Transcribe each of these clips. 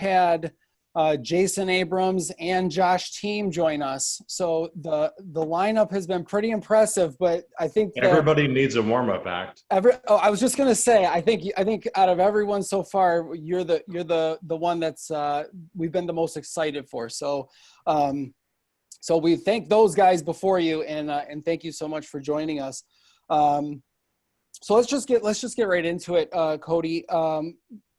had Jason Abrams and Josh Team join us. So the lineup has been pretty impressive, but I think everybody needs a warm-up act. I was just gonna say, I think out of everyone so far, you're the one that's we've been the most excited for. So so we thank those guys before you, and thank you so much for joining us. So let's just get right into it, Cody.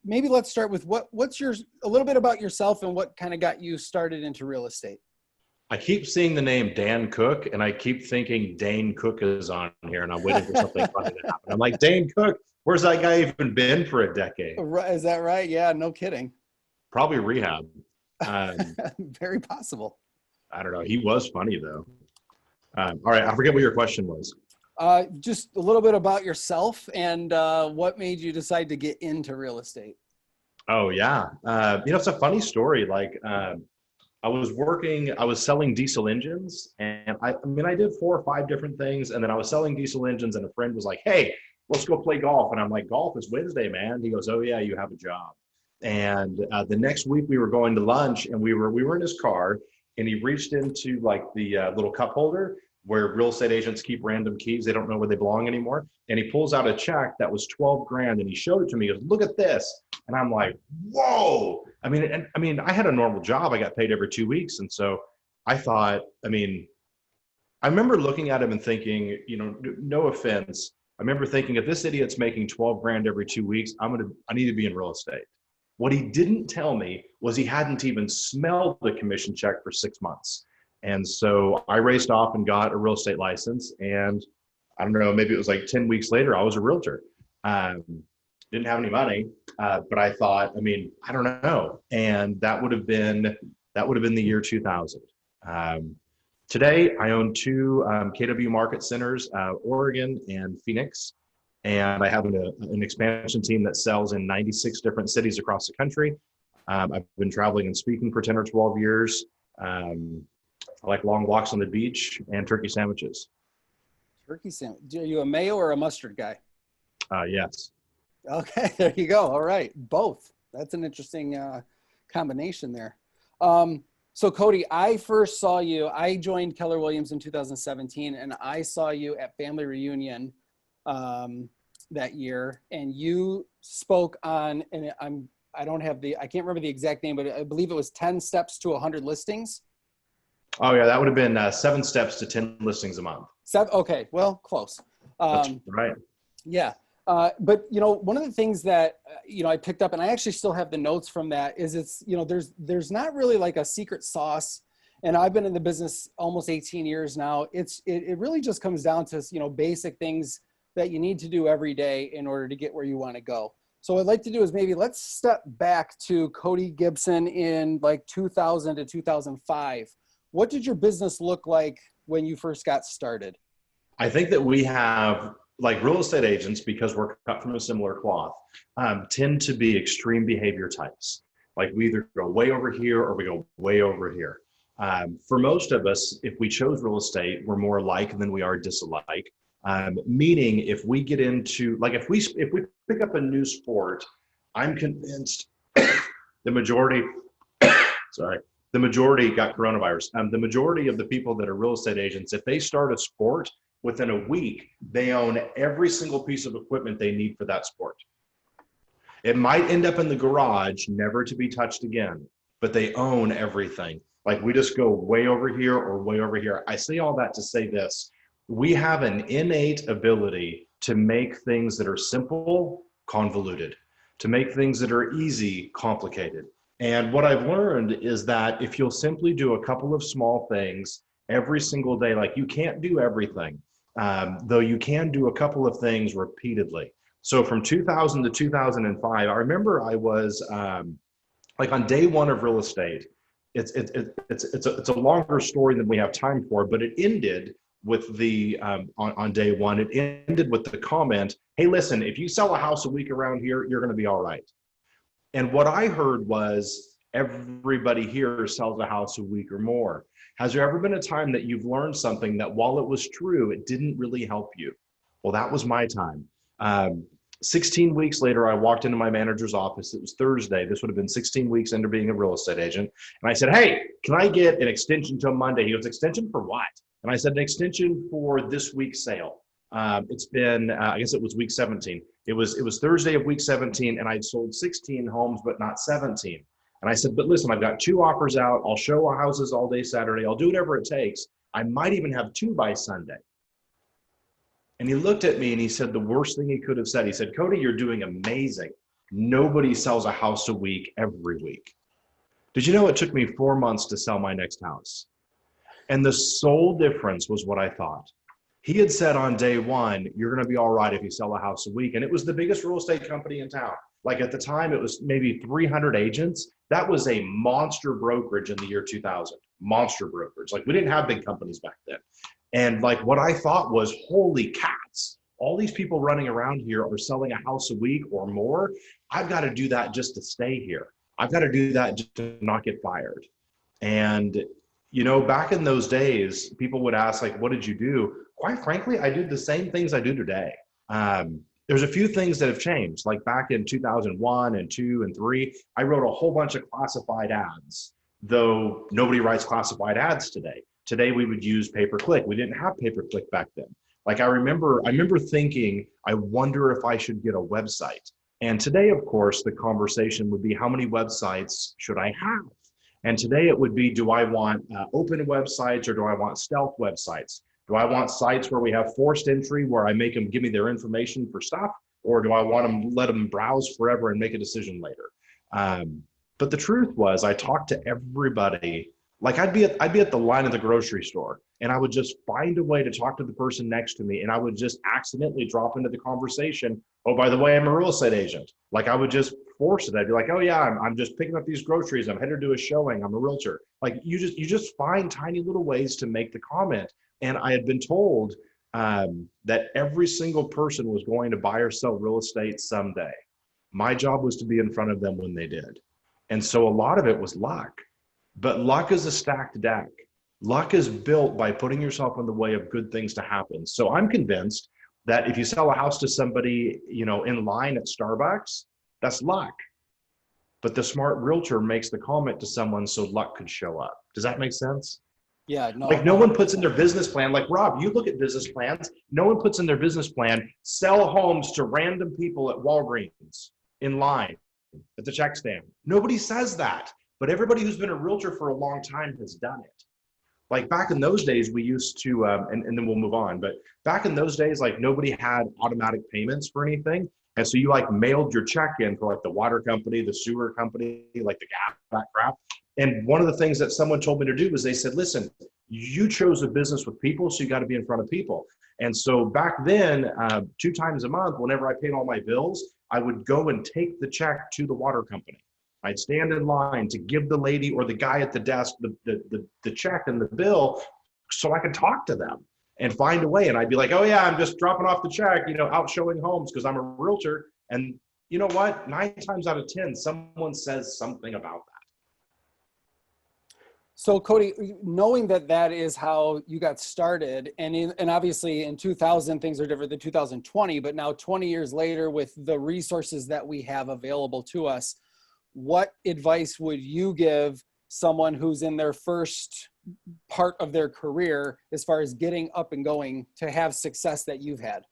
Maybe let's start with what's a little bit about yourself and what kind of got you started into real estate. I keep seeing the name Dan Cook, and I keep thinking Dane Cook is on here, and I'm waiting for something funny to happen. I'm like, Dane Cook, where's that guy even been for a decade? Is that right? Yeah, no kidding. Probably rehab. Very possible. I don't know. He was funny, though. All right, I forget what your question was. Just a little bit about yourself and what made you decide to get into real estate. Oh, yeah. It's a funny story. Like, I was selling diesel engines, and I did 4 or 5 different things. And then I was selling diesel engines, and a friend was like, hey, let's go play golf. And I'm like, golf is Wednesday, man. He goes, oh yeah, you have a job. And the next week we were going to lunch, and we were in his car, and he reached into like the little cup holder where real estate agents keep random keys. They don't know where they belong anymore. And he pulls out a check that was 12 grand, and he showed it to me. He goes, look at this. And I'm like, whoa. I mean, I had a normal job. I got paid every 2 weeks. And so I thought, I remember looking at him and thinking, no offense. I remember thinking, if this idiot's making 12 grand every 2 weeks, I need to be in real estate. What he didn't tell me was he hadn't even smelled the commission check for 6 months. And so I raced off and got a real estate license. And I don't know, maybe it was like 10 weeks later, I was a realtor. Didn't have any money, but I thought, I don't know. And that would have been the year 2000. Today, I own 2 KW market centers, Oregon and Phoenix. And I have an expansion team that sells in 96 different cities across the country. I've been traveling and speaking for 10 or 12 years. I like long walks on the beach and turkey sandwiches. Turkey sandwich. Are you a mayo or a mustard guy? Yes. Okay, there you go. All right, both. That's an interesting combination there. So Cody, I first saw you. I joined Keller Williams in 2017, and I saw you at Family Reunion that year, and you spoke on, and I can't remember the exact name, but I believe it was 10 steps to 100 listings. Oh yeah, that would have been 7 steps to 10 listings a month. 7. Okay, well, close. That's right. Yeah. But one of the things that I picked up, and I actually still have the notes from that, is there's not really like a secret sauce. And I've been in the business almost 18 years now. It really just comes down to basic things that you need to do every day in order to get where you want to go. So what I'd like to do is maybe let's step back to Cody Gibson in like 2000 to 2005. What did your business look like when you first got started? I think that we have, like real estate agents, because we're cut from a similar cloth, tend to be extreme behavior types. Like we either go way over here or we go way over here. For most of us, if we chose real estate, we're more like than we are dislike. Meaning if we get into, like if we pick up a new sport, I'm convinced the majority got coronavirus. The majority of the people that are real estate agents, if they start a sport, within a week, they own every single piece of equipment they need for that sport. It might end up in the garage, never to be touched again, but they own everything. Like we just go way over here or way over here. I say all that to say this. We have an innate ability to make things that are simple, convoluted, to make things that are easy, complicated. And what I've learned is that if you'll simply do a couple of small things every single day, like you can't do everything, though you can do a couple of things repeatedly. So from 2000 to 2005, I remember I was like on day 1 of real estate. It's a longer story than we have time for, but it ended with the on day 1. It ended with the comment, "Hey, listen, if you sell a house a week around here, you're going to be all right." And what I heard was, everybody here sells a house a week or more. Has there ever been a time that you've learned something that while it was true, it didn't really help you? Well, that was my time. 16 weeks later, I walked into my manager's office. It was Thursday. This would have been 16 weeks into being a real estate agent. And I said, hey, can I get an extension till Monday? He goes, extension for what? And I said, an extension for this week's sale. It's been, I guess it was week 17. It was Thursday of week 17, and I'd sold 16 homes, but not 17. And I said, but listen, I've got 2 offers out. I'll show houses all day Saturday. I'll do whatever it takes. I might even have 2 by Sunday. And he looked at me and he said the worst thing he could have said. He said, Cody, you're doing amazing. Nobody sells a house a week every week. Did you know it took me 4 months to sell my next house? And the sole difference was what I thought. He had said on day 1, you're going to be all right if you sell a house a week. And it was the biggest real estate company in town. Like at the time, it was maybe 300 agents. That was a monster brokerage in the year 2000. Monster brokerage. Like we didn't have big companies back then. And like what I thought was, holy cats, all these people running around here are selling a house a week or more. I've got to do that just to stay here. I've got to do that just to not get fired. And, you know, back in those days, people would ask, like, what did you do? Quite frankly, I did the same things I do today. There's a few things that have changed. Like back in 2001 and 2 and 3, I wrote a whole bunch of classified ads, though nobody writes classified ads today. Today we would use pay-per-click. We didn't have pay-per-click back then. Like I remember thinking, I wonder if I should get a website. And today, of course, the conversation would be, how many websites should I have? And today it would be, do I want open websites or do I want stealth websites? Do I want sites where we have forced entry where I make them give me their information for stuff? Or do I want them, let them browse forever and make a decision later? But the truth was, I talked to everybody. Like I'd be at the line at the grocery store and I would just find a way to talk to the person next to me, and I would just accidentally drop into the conversation. Oh, by the way, I'm a real estate agent. Like I would just force it. I'd be like, oh yeah, I'm just picking up these groceries. I'm headed to a showing. I'm a realtor. Like you just find tiny little ways to make the comment. And I had been told that every single person was going to buy or sell real estate someday. My job was to be in front of them when they did. And so a lot of it was luck. But luck is a stacked deck. Luck is built by putting yourself in the way of good things to happen. So I'm convinced that if you sell a house to somebody, you know, in line at Starbucks, that's luck. But the smart realtor makes the comment to someone so luck could show up. Does that make sense? Yeah, no. Like no one puts in their business plan, like Rob, you look at business plans, no one puts in their business plan, sell homes to random people at Walgreens in line at the check stand. Nobody says that. But everybody who's been a realtor for a long time has done it. Like back in those days, we used to, and then we'll move on, but back in those days, like nobody had automatic payments for anything. And so you like mailed your check in for like the water company, the sewer company, like the gas, that crap. And one of the things that someone told me to do was they said, listen, you chose a business with people, so you got to be in front of people. And so back then, 2 times a month, whenever I paid all my bills, I would go and take the check to the water company. I'd stand in line to give the lady or the guy at the desk the check and the bill so I could talk to them and find a way. And I'd be like, oh yeah, I'm just dropping off the check, you know, out showing homes because I'm a realtor. And you know what? 9 times out of 10, someone says something about that. So Cody, knowing that that is how you got started, and obviously in 2000 things are different than 2020, but now 20 years later with the resources that we have available to us, what advice would you give someone who's in their first part of their career as far as getting up and going to have success that you've had?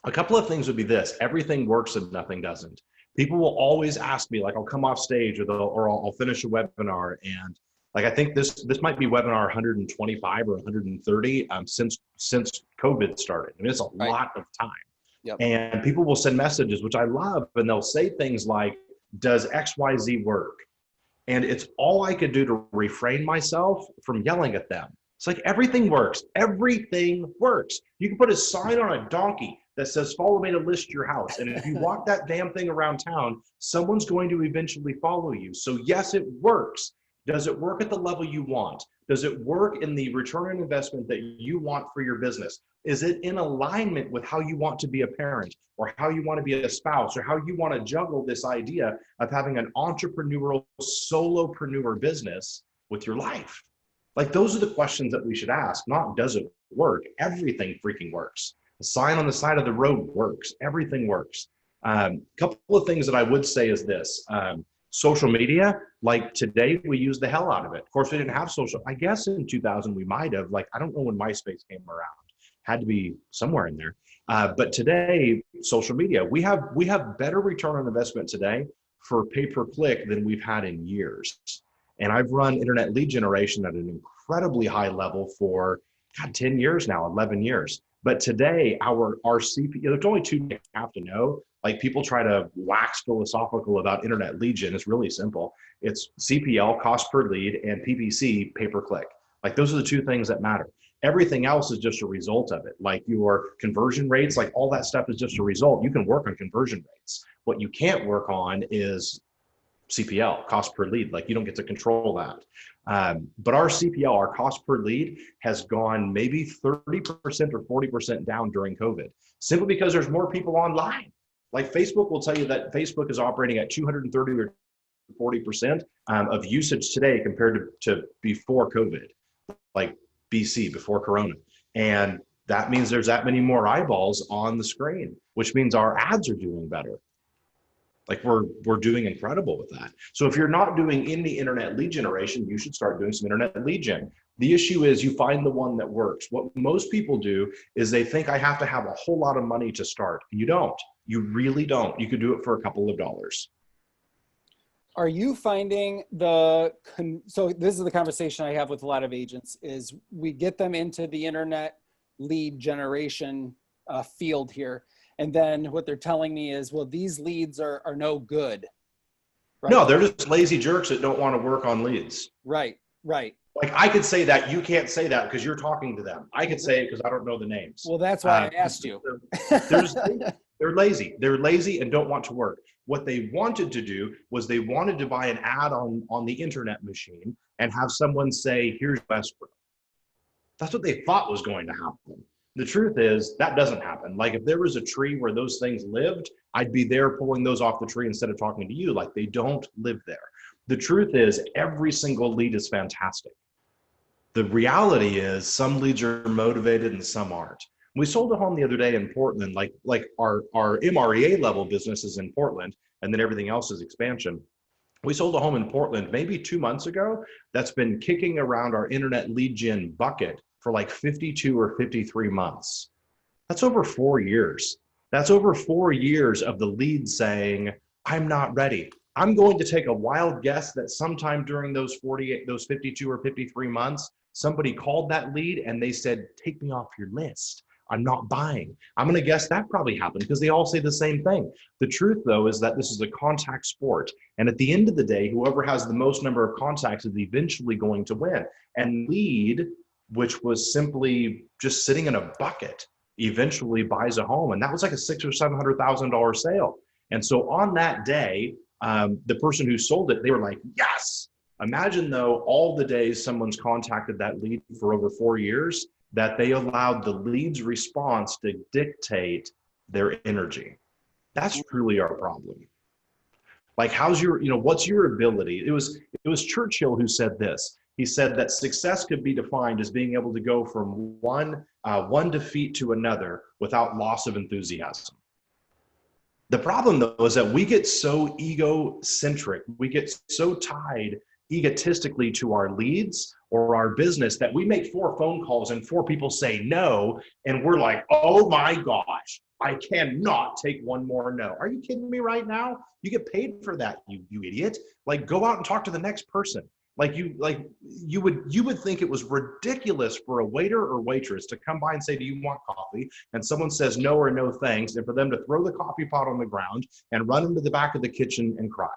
A couple of things would be this: everything works and nothing doesn't. People will always ask me, like I'll come off stage or I'll finish a webinar, and like I think this might be webinar 125 or 130 since COVID started. I mean, it's a lot of time. Yep. And people will send messages, which I love, and they'll say things like, does XYZ work? And it's all I could do to refrain myself from yelling at them. It's like, everything works. Everything works. You can put a sign on a donkey that says, follow me to list your house. And if you walk that damn thing around town, someone's going to eventually follow you. So yes, it works. Does it work at the level you want? Does it work in the return on investment that you want for your business? Is it in alignment with how you want to be a parent, or how you want to be a spouse, or how you want to juggle this idea of having an entrepreneurial solopreneur business with your life? Like, those are the questions that we should ask, not does it work? Everything freaking works. The sign on the side of the road works. Everything works. Couple of things that I would say is this. Social media, like today, we use the hell out of it. Of course, we didn't have social. I guess in 2000 we might have. Like I don't know when MySpace came around. Had to be somewhere in there. But today, social media, we have better return on investment today for pay per click than we've had in years. And I've run internet lead generation at an incredibly high level for 10 years now, 11 years. But today, our CPM, there's only two you have to know. Like people try to wax philosophical about internet lead gen. It's really simple. It's CPL, cost per lead, and PPC, pay per click. Like those are the two things that matter. Everything else is just a result of it. Like your conversion rates, like all that stuff is just a result. You can work on conversion rates. What you can't work on is CPL, cost per lead. Like you don't get to control that. But our CPL, our cost per lead, has gone maybe 30% or 40% down during COVID, simply because there's more people online. Like Facebook will tell you that Facebook is operating at 230 or 40% of usage today compared to before COVID, like BC, before Corona. And that means there's that many more eyeballs on the screen, which means our ads are doing better. Like we're doing incredible with that. So if you're not doing any internet lead generation, you should start doing some internet lead gen. The issue is you find the one that works. What most people do is they think I have to have a whole lot of money to start. You don't. You really don't. You could do it for a couple of dollars. Are you finding so this is the conversation I have with a lot of agents, is we get them into the internet lead generation field here. And then what they're telling me is, well, these leads are no good. Right? No, they're just lazy jerks that don't want to work on leads. Right, right. Like I could say that, you can't say that because you're talking to them. I could say it because I don't know the names. Well, that's why I asked you. They're lazy. They're lazy and don't want to work. What they wanted to do was they wanted to buy an ad on the internet machine and have someone say, here's escrow. That's what they thought was going to happen. The truth is that doesn't happen. Like if there was a tree where those things lived, I'd be there pulling those off the tree instead of talking to you. Like they don't live there. The truth is every single lead is fantastic. The reality is some leads are motivated and some aren't. We sold a home the other day in Portland, like our MREA level business is in Portland and then everything else is expansion. We sold a home in Portland maybe 2 months ago that's been kicking around our internet lead gen bucket for like 52 or 53 months. That's over 4 years. That's over 4 years of the lead saying, I'm not ready. I'm going to take a wild guess that sometime during those 52 or 53 months, somebody called that lead and they said, take me off your list. I'm not buying. I'm going to guess that probably happened because they all say the same thing. The truth, though, is that this is a contact sport. And at the end of the day, whoever has the most number of contacts is eventually going to win. And lead, which was simply just sitting in a bucket, eventually buys a home. And that was like a $600,000 or $700,000 sale. And so on that day, the person who sold it, they were like, yes. Imagine though, all the days someone's contacted that lead for over 4 years, that they allowed the lead's response to dictate their energy. That's truly our problem. Like, how's your, what's your ability? It was Churchill who said this. He said that success could be defined as being able to go from one defeat to another without loss of enthusiasm. The problem, though, is that we get so egocentric, we get so tied egotistically to our leads or our business that we make 4 phone calls and 4 people say no, and we're like, oh my gosh, I cannot take one more no. Are you kidding me right now? You get paid for that, you idiot. Like, go out and talk to the next person. You would think it was ridiculous for a waiter or waitress to come by and say, do you want coffee? And someone says no or no thanks, and for them to throw the coffee pot on the ground and run into the back of the kitchen and cry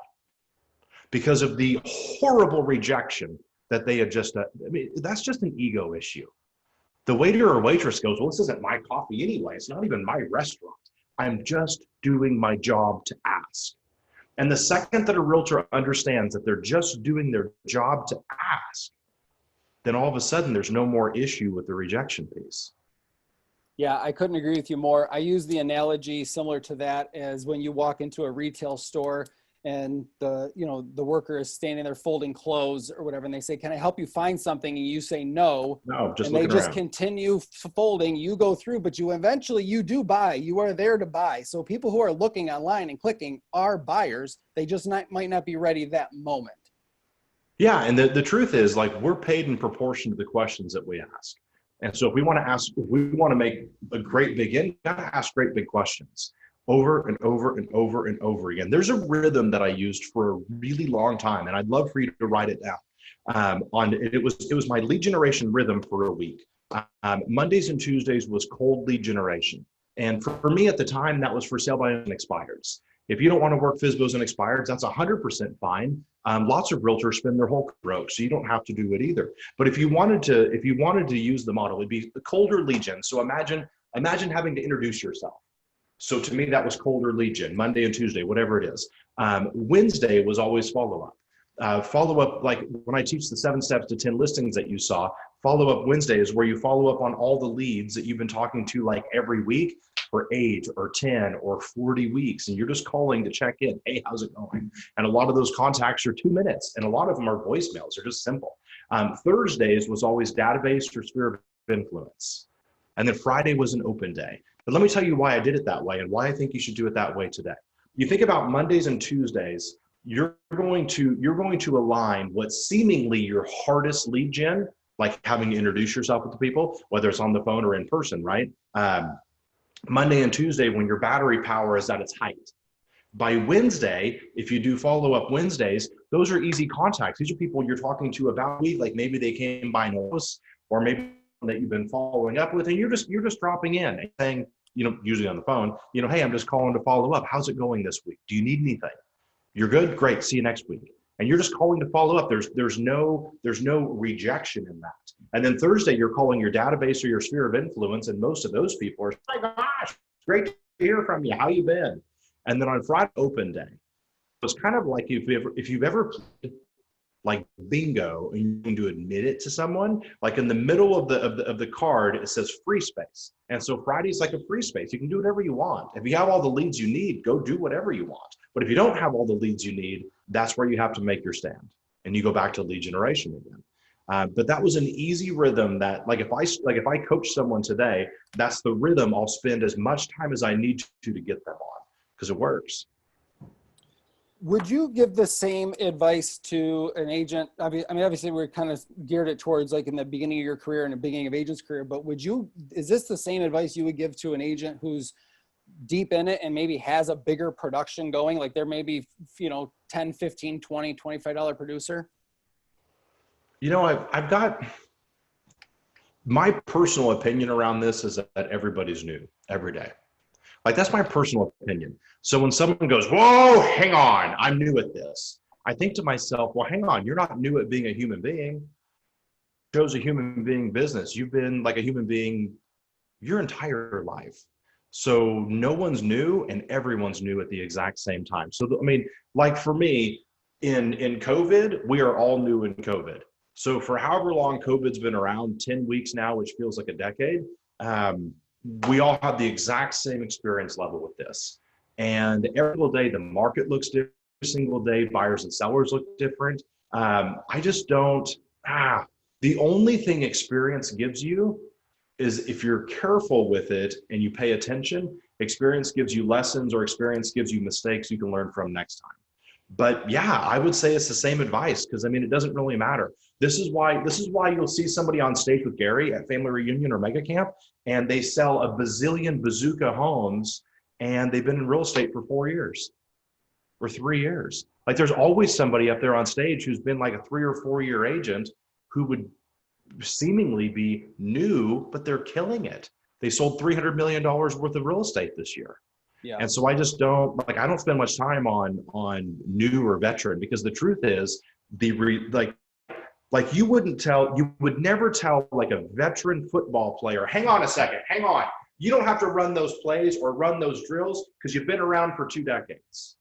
because of the horrible rejection that they had just, that's just an ego issue. The waiter or waitress goes, well, this isn't my coffee anyway. It's not even my restaurant. I'm just doing my job to ask. And the second that a realtor understands that they're just doing their job to ask, then all of a sudden there's no more issue with the rejection piece. Yeah, I couldn't agree with you more. I use the analogy similar to that as when you walk into a retail store and the worker is standing there folding clothes or whatever, and they say, can I help you find something? And you say no. No, just And they looking just around. continue folding. You go through, but you do buy. You are there to buy. So people who are looking online and clicking are buyers. They just might not be ready that moment. Yeah, and the truth is, like, we're paid in proportion to the questions that we ask. And so if we want to make a great big in, you got to ask great big questions over and over and over and over again. There's a rhythm that I used for a really long time, and I'd love for you to write it down. It was my lead generation rhythm for a week. Mondays and Tuesdays was cold lead generation, and for me at the time, that was for sale by expireds. If you don't want to work FSBOs and expireds, that's 100% fine. Lots of realtors spend their whole broke, so you don't have to do it either. But if you wanted to use the model, it'd be the colder lead gen. So imagine having to introduce yourself. So to me, that was colder lead gen, Monday and Tuesday, whatever it is. Wednesday was always follow up. Follow up, like when I teach the 7 steps to 10 listings that you saw, follow up Wednesday is where you follow up on all the leads that you've been talking to like every week for 8 or 10 or 40 weeks. And you're just calling to check in. Hey, how's it going? And a lot of those contacts are 2 minutes, and a lot of them are voicemails. They're just simple. Thursdays was always database or sphere of influence. And then Friday was an open day. But let me tell you why I did it that way and why I think you should do it that way today. You think about Mondays and Tuesdays, you're going to align what's seemingly your hardest lead gen, like having to introduce yourself with the people, whether it's on the phone or in person, right? Monday and Tuesday, when your battery power is at its height. By Wednesday, if you do follow-up Wednesdays, those are easy contacts. These are people you're talking to about a week, like maybe they came by notice, or maybe that you've been following up with, and you're just dropping in and saying, usually on the phone, hey, I'm just calling to follow up. How's it going this week? Do you need anything? You're good? Great. See you next week. And you're just calling to follow up. There's no rejection in that. And then Thursday, you're calling your database or your sphere of influence, and most of those people are, oh my gosh, great to hear from you. How you been? And then on Friday, open day. It's kind of like if you've ever played like bingo and you need to admit it to someone, like in the middle of the card, it says free space. And so Friday's like a free space. You can do whatever you want. If you have all the leads you need, go do whatever you want. But if you don't have all the leads you need, that's where you have to make your stand. And you go back to lead generation again. But that was an easy rhythm that, like if I coach someone today, that's the rhythm I'll spend as much time as I need to get them on, because it works. Would you give the same advice to an agent? I mean, obviously we're kind of geared it towards like in the beginning of your career and the beginning of agent's career, but is this the same advice you would give to an agent who's deep in it and maybe has a bigger production going? Like there may be, 10, 15, 20, $25 producer. I've got my personal opinion around this is that everybody's new every day. Like that's my personal opinion. So when someone goes, whoa, hang on, I'm new at this, I think to myself, well, hang on, you're not new at being a human being. Show's a human being business. You've been like a human being your entire life. So no one's new and everyone's new at the exact same time. So, I mean, like for me, in COVID, we are all new in COVID. So for however long COVID's been around, 10 weeks now, which feels like a decade, we all have the exact same experience level with this. And every single day, the market looks different. Every single day, buyers and sellers look different. I just don't, the only thing experience gives you is if you're careful with it and you pay attention, experience gives you lessons or experience gives you mistakes you can learn from next time. But yeah, I would say it's the same advice because I mean, it doesn't really matter. This is why you'll see somebody on stage with Gary at Family Reunion or Mega Camp, and they sell a bazillion bazooka homes and they've been in real estate for 4 years or 3 years. Like there's always somebody up there on stage who's been like a 3 or 4 year agent who would seemingly be new, but they're killing it. They sold $300 million worth of real estate this year. Yeah. And so I just don't I don't spend much time on new or veteran because the truth is like you would never tell like a veteran football player, hang on a second, hang on. You don't have to run those plays or run those drills because you've been around for 2 decades.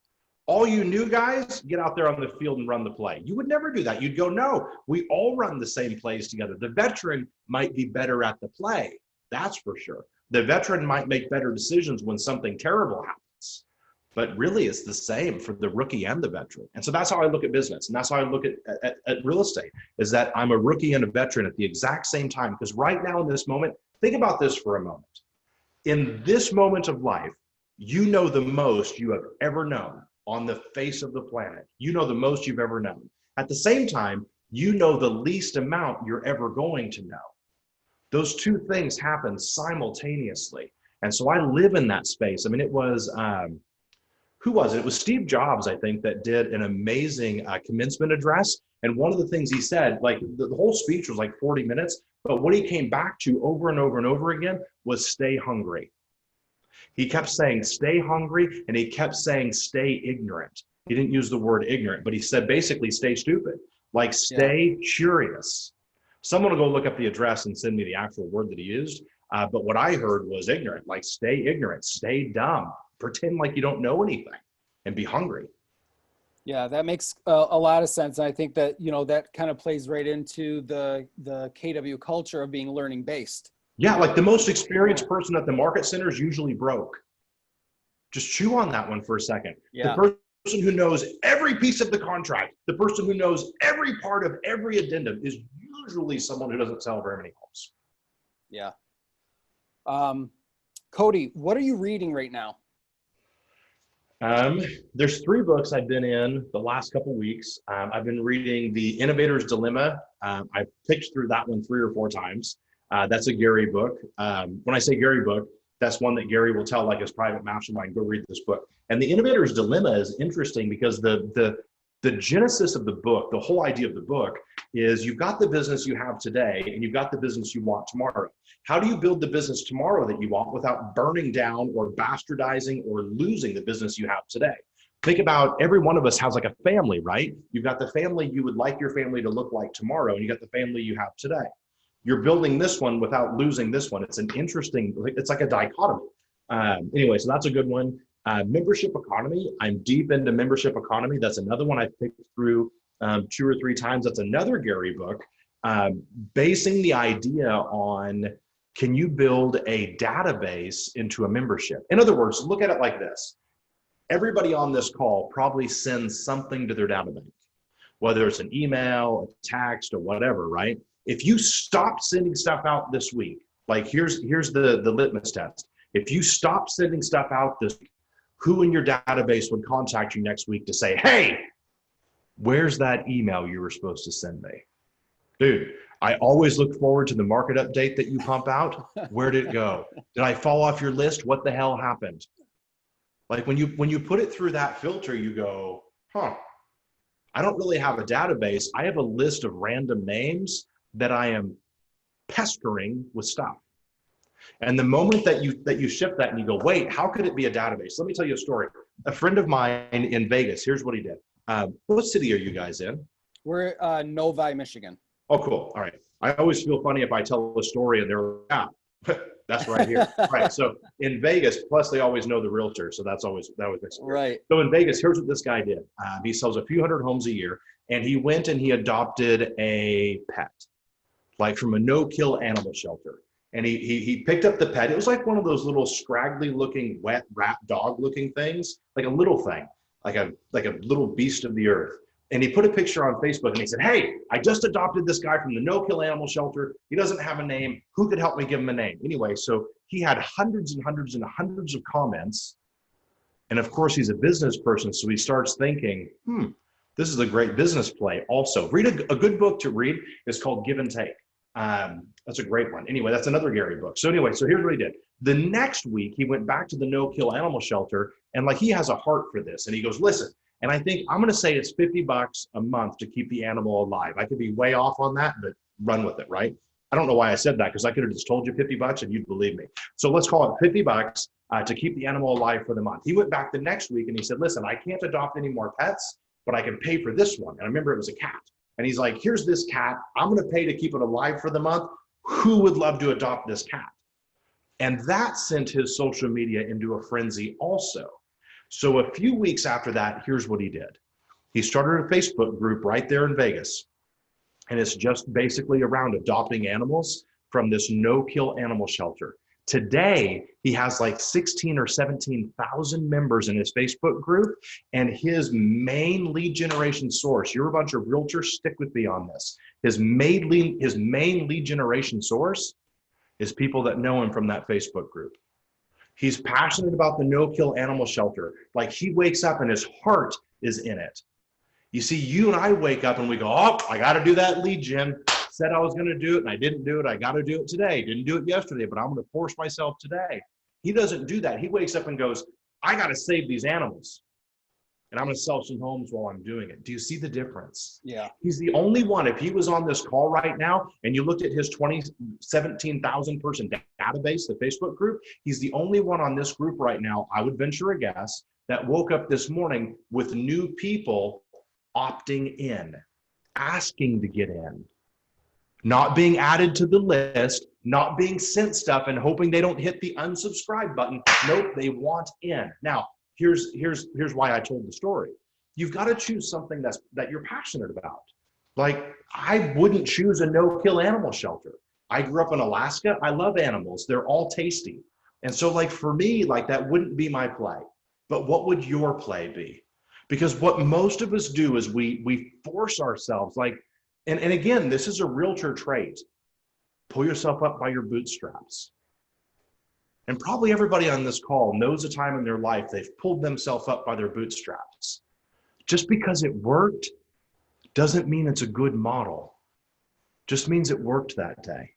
All you new guys, get out there on the field and run the play. You would never do that. You'd go, no, we all run the same plays together. The veteran might be better at the play. That's for sure. The veteran might make better decisions when something terrible happens. But really, it's the same for the rookie and the veteran. And so that's how I look at business. And that's how I look at real estate, is that I'm a rookie and a veteran at the exact same time. Because right now in this moment, think about this for a moment. In this moment of life, you know the most you have ever known on the face of the planet. You know the most you've ever known. At the same time, you know the least amount you're ever going to know. Those two things happen simultaneously. And so I live in that space. I mean, it was, who was it? It was Steve Jobs, I think, that did an amazing commencement address. And one of the things he said, like the whole speech was like 40 minutes, but what he came back to over and over and over again was stay hungry. He kept saying, stay hungry, and he kept saying, stay ignorant. He didn't use the word ignorant, but he said basically stay stupid, like stay curious. Someone will go look up the address and send me the actual word that he used. But what I heard was ignorant, like stay ignorant, stay dumb, pretend like you don't know anything, and be hungry. Yeah, that makes a lot of sense. I think that, you know, that kind of plays right into the KW culture of being learning based. Yeah, like the most experienced person at the market center is usually broke. Just chew on that one for a second. Yeah. The person who knows every piece of the contract, the person who knows every part of every addendum is usually someone who doesn't sell very many homes. Yeah. Cody, what are you reading right now? There's 3 books I've been in the last couple of weeks. I've been reading The Innovator's Dilemma. I've picked through that one 3 or 4 times. That's a Gary book. When I say Gary book, that's one that Gary will tell like his private mastermind, go read this book. And The Innovator's Dilemma is interesting because the genesis of the book, the whole idea of the book is you've got the business you have today and you've got the business you want tomorrow. How do you build the business tomorrow that you want without burning down or bastardizing or losing the business you have today? Think about every one of us has like a family, right? You've got the family you would like your family to look like tomorrow, and you got the family you have today. You're building this one without losing this one. It's an interesting, it's like a dichotomy. Anyway, so that's a good one. Membership economy. I'm deep into membership economy. That's another one I've picked through 2 or 3 times. That's another Gary book. Basing the idea on, can you build a database into a membership? In other words, look at it like this. Everybody on this call probably sends something to their database, whether it's an email, a text, or whatever, right? If you stop sending stuff out this week, like here's the litmus test. If you stop sending stuff out this week, who in your database would contact you next week to say, hey, where's that email you were supposed to send me? Dude, I always look forward to the market update that you pump out. Where did it go? Did I fall off your list? What the hell happened? Like when you put it through that filter, you go, I don't really have a database. I have a list of random names that I am pestering with stuff. And the moment that you shift that and you go, wait, how could it be a database? Let me tell you a story. A friend of mine in Vegas, here's what he did. What city are you guys in? We're Novi, Michigan. Oh, cool. All right. I always feel funny if I tell a story and they're like, yeah, that's right here. Right. So in Vegas, plus they always know the realtor. So that always makes it weird. Right. So in Vegas, here's what this guy did. He sells a few hundred homes a year, and he went and he adopted a pet, like from a no-kill animal shelter. And he picked up the pet. It was like one of those little scraggly looking, wet rat dog looking things, like a little thing, like a little beast of the earth. And he put a picture on Facebook and he said, hey, I just adopted this guy from the no-kill animal shelter. He doesn't have a name. Who could help me give him a name? Anyway, so he had hundreds and hundreds and hundreds of comments. And of course, he's a business person. So he starts thinking, this is a great business play. Also, read a good book to read is called Give and Take. That's a great one. Anyway, that's another Gary book. So anyway, so here's what he did. The next week, he went back to the no-kill animal shelter, and like he has a heart for this. And he goes, listen, and I think I'm going to say it's $50 a month to keep the animal alive. I could be way off on that, but run with it, right? I don't know why I said that, because I could have just told you $50 and you'd believe me. So let's call it $50 to keep the animal alive for the month. He went back the next week and he said, listen, I can't adopt any more pets, but I can pay for this one. And I remember it was a cat. And he's like, here's this cat. I'm going to pay to keep it alive for the month. Who would love to adopt this cat? And that sent his social media into a frenzy also. So a few weeks after that, here's what he did. He started a Facebook group right there in Vegas. And it's just basically around adopting animals from this no-kill animal shelter. Today, he has like 16 or 17,000 members in his Facebook group, and his main lead generation source, you're a bunch of realtors, stick with me on this. His main lead generation source is people that know him from that Facebook group. He's passionate about the no-kill animal shelter. Like, he wakes up and his heart is in it. You see, you and I wake up and we go, oh, I got to do that lead gen. Said I was going to do it and I didn't do it. I got to do it today. Didn't do it yesterday, but I'm going to force myself today. He doesn't do that. He wakes up and goes, I got to save these animals and I'm going to sell some homes while I'm doing it. Do you see the difference? Yeah. He's the only one. If he was on this call right now and you looked at his 17,000 person database, the Facebook group, he's the only one on this group right now, I would venture a guess, that woke up this morning with new people opting in, asking to get in, not being added to the list, not being sent stuff and hoping they don't hit the unsubscribe button. Nope, they want in. Now, here's why I told the story. You've got to choose something that you're passionate about. Like, I wouldn't choose a no-kill animal shelter. I grew up in Alaska. I love animals. They're all tasty. And so, like, for me, like, that wouldn't be my play. But what would your play be? Because what most of us do is we force ourselves, like, and again, this is a realtor trait. Pull yourself up by your bootstraps. And probably everybody on this call knows a time in their life they've pulled themselves up by their bootstraps. Just because it worked doesn't mean it's a good model. Just means it worked that day.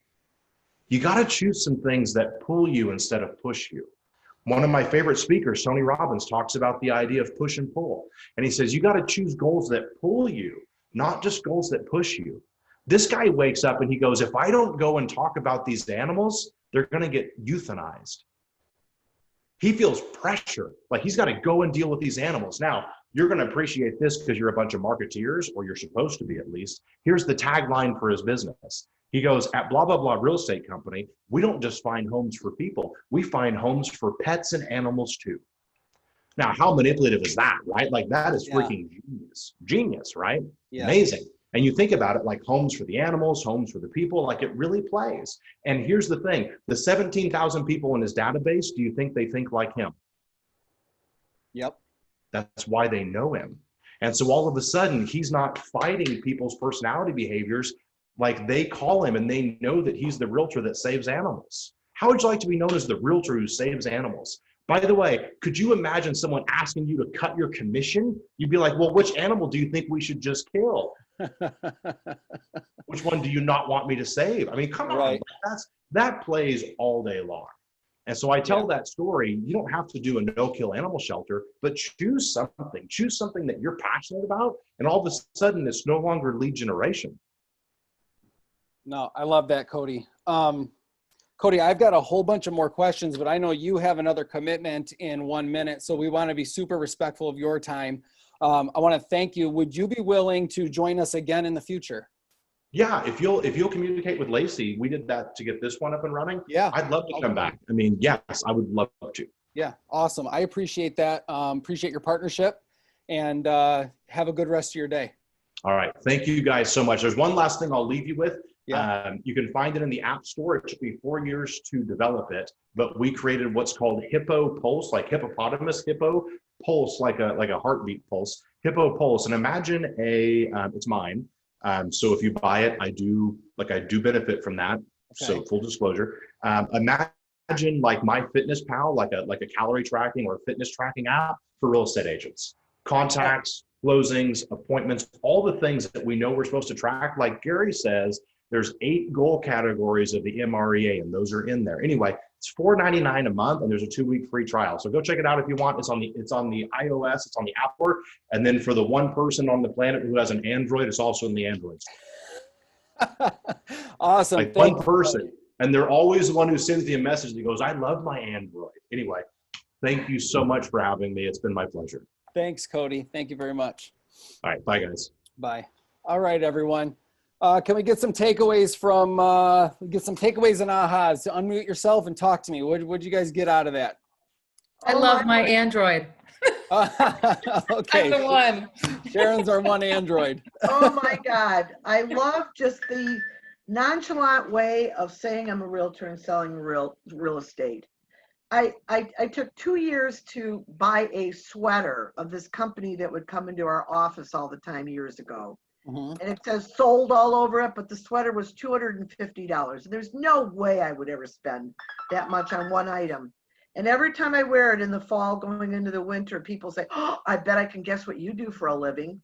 You got to choose some things that pull you instead of push you. One of my favorite speakers, Tony Robbins, talks about the idea of push and pull. And he says, you got to choose goals that pull you, not just goals that push you. This guy wakes up and he goes, if I don't go and talk about these animals, they're going to get euthanized. He feels pressure, like he's got to go and deal with these animals. Now, you're going to appreciate this because you're a bunch of marketeers, or you're supposed to be at least. Here's the tagline for his business. He goes, at blah, blah, blah real estate company, we don't just find homes for people. We find homes for pets and animals too. Now, how manipulative is that, right? Like, that is freaking genius, right? Yeah. Amazing. And you think about it, like, homes for the animals, homes for the people, like, it really plays. And here's the thing, the 17,000 people in his database, do you think they think like him? Yep. That's why they know him. And so all of a sudden, he's not fighting people's personality behaviors. Like, they call him and they know that he's the realtor that saves animals. How would you like to be known as the realtor who saves animals? By the way, could you imagine someone asking you to cut your commission? You'd be like, well, which animal do you think we should just kill? Which one do you not want me to save? I mean, come on, that plays all day long. And so I tell that story. You don't have to do a no-kill animal shelter, but choose something that you're passionate about. And all of a sudden it's no longer lead generation. No, I love that, Cody. Cody, I've got a whole bunch of more questions, but I know you have another commitment in 1 minute. So we want to be super respectful of your time. I want to thank you. Would you be willing to join us again in the future? Yeah, if you'll communicate with Lacey, we did that to get this one up and running. Yeah, I'd love to come back. I mean, yes, I would love to. Yeah, awesome. I appreciate that. Appreciate your partnership, and have a good rest of your day. All right, thank you guys so much. There's one last thing I'll leave you with. Yeah. You can find it in the App Store. It took me 4 years to develop it, but we created what's called Hippo Pulse, like hippopotamus, hippo pulse, like a heartbeat pulse, Hippo Pulse. And imagine it's mine. So if you buy it, I do benefit from that. Okay. So full disclosure, imagine like MyFitnessPal, like a calorie tracking or fitness tracking app for real estate agents. Contacts, closings, appointments, all the things that we know we're supposed to track. Like Gary says, there's 8 goal categories of the MREA, and those are in there. Anyway, it's $4.99 a month, and there's a 2-week free trial. So go check it out if you want. It's on the iOS, it's on the App Store, and then for the one person on the planet who has an Android, it's also in the Android store. Awesome. Like one person, and they're always the one who sends me a message that goes, "I love my Android." Anyway, thank you so much for having me. It's been my pleasure. Thanks, Cody. Thank you very much. All right, bye guys. Bye. All right, everyone. Can we get some takeaways and ahas? Unmute yourself and talk to me. What'd you guys get out of that? I love my Android. Okay. I'm the one. Sharon's our one Android. Oh my God. I love just nonchalant way of saying I'm a realtor and selling real estate. I took 2 years to buy a sweater of this company that would come into our office all the time years ago. Mhm. And it says sold all over it, but the sweater was $250. There's no way I would ever spend that much on one item. And every time I wear it in the fall going into the winter, people say, oh, I bet I can guess what you do for a living.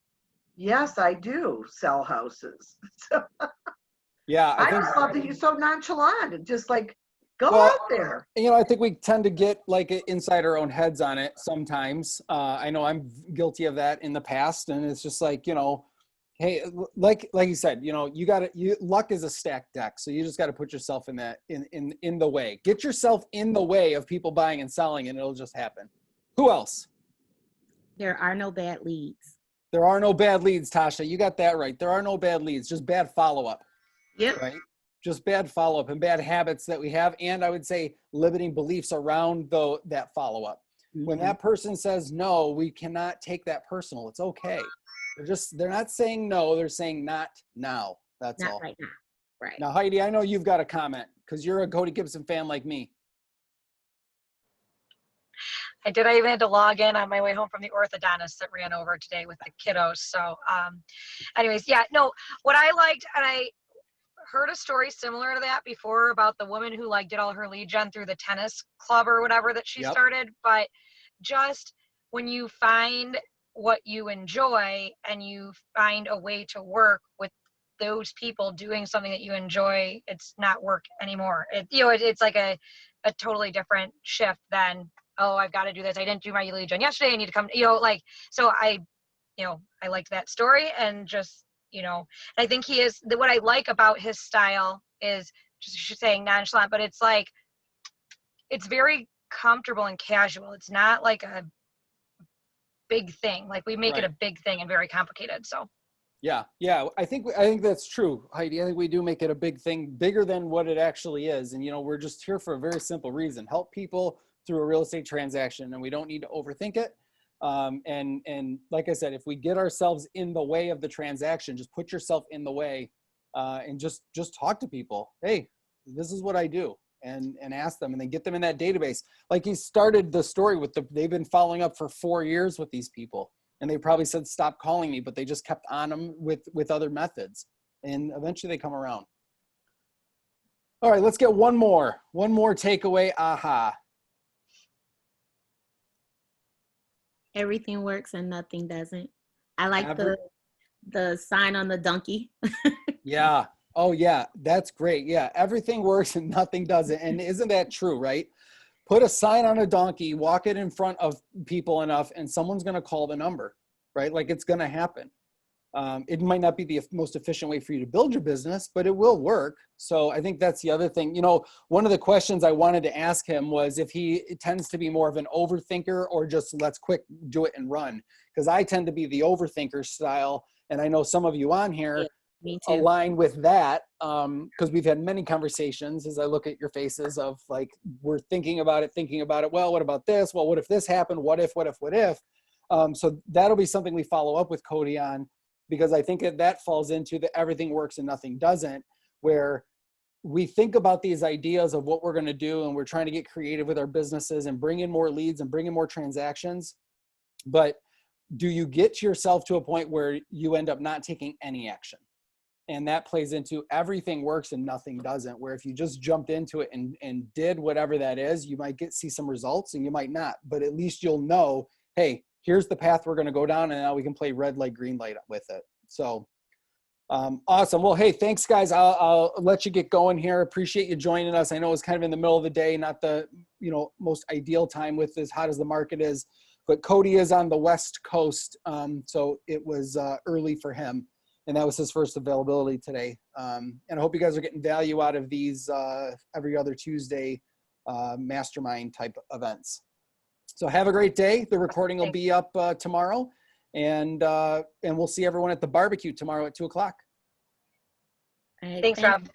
Yes, I do sell houses. So Yeah, I I think, just love that he's so nonchalant and just like, go well, out there. I think we tend to get like inside our own heads on it sometimes. I know I'm guilty of that in the past, and it's just like, hey, like you said, luck is a stacked deck. So you just got to put yourself in that, in the way. Get yourself in the way of people buying and selling, and it'll just happen. Who else? There are no bad leads. There are no bad leads, Tasha. You got that right. There are no bad leads, just bad follow-up. Yep. Right? Just bad follow-up and bad habits that we have. And I would say limiting beliefs around that follow-up. Mm-hmm. When that person says no, we cannot take that personal. It's okay. They're not saying no, they're saying not now. That's Not all. right now. Right. Now, Heidi, I know you've got a comment because you're a Cody Gibson fan like me. I did. I even had to log in on my way home from the orthodontist that ran over today with the kiddos. So anyways, yeah, no, what I liked, and I heard a story similar to that before about the woman who like did all her lead gen through the tennis club or whatever that she started. But just when you find what you enjoy and you find a way to work with those people doing something that you enjoy, it's not work anymore. It's like a totally different shift than, oh, I've got to do this. I didn't do my lead gen yesterday. I need to come, so I liked that story and just, I think what I like about his style is just saying nonchalant, but it's like, it's very comfortable and casual. It's not like a big thing. Like we make it a big thing and very complicated. So. Yeah. I think that's true, Heidi. I think we do make it a big thing, bigger than what it actually is. And, we're just here for a very simple reason, help people through a real estate transaction, and we don't need to overthink it. And like I said, if we get ourselves in the way of the transaction, just put yourself in the way, and just talk to people. Hey, this is what I do, and ask them, and then get them in that database. Like he started the story with they've been following up for 4 years with these people, and they probably said, stop calling me, but they just kept on them with other methods, and eventually they come around. All right, let's get one more takeaway. Aha. Everything works and nothing doesn't. I like the sign on the donkey. Yeah. Oh yeah. That's great. Yeah. Everything works and nothing doesn't. And isn't that true, right? Put a sign on a donkey, walk it in front of people enough, and someone's going to call the number, right? Like it's going to happen. It might not be the most efficient way for you to build your business, but it will work. So I think that's the other thing. One of the questions I wanted to ask him was if he tends to be more of an overthinker or just let's quick do it and run. Because I tend to be the overthinker style. And I know some of you on here align with that, because we've had many conversations as I look at your faces of like, we're thinking about it. Well, what about this? Well, what if this happened? What if? So that'll be something we follow up with Cody on, because I think that falls into the everything works and nothing doesn't, where we think about these ideas of what we're going to do, and we're trying to get creative with our businesses and bring in more leads and bring in more transactions. But do you get yourself to a point where you end up not taking any action? And that plays into everything works and nothing doesn't, where if you just jumped into it and did whatever that is, you might see some results and you might not, but at least you'll know, hey, here's the path we're going to go down, and now we can play red light, green light with it. So awesome. Well, hey, thanks guys. I'll let you get going here. Appreciate you joining us. I know it's kind of in the middle of the day, not the, most ideal time with as hot as the market is, but Cody is on the West Coast. So it was early for him, and that was his first availability today. And I hope you guys are getting value out of these every other Tuesday mastermind type events. So have a great day. The recording will be up tomorrow, and we'll see everyone at the barbecue tomorrow at 2:00. All right, Thanks, Rob.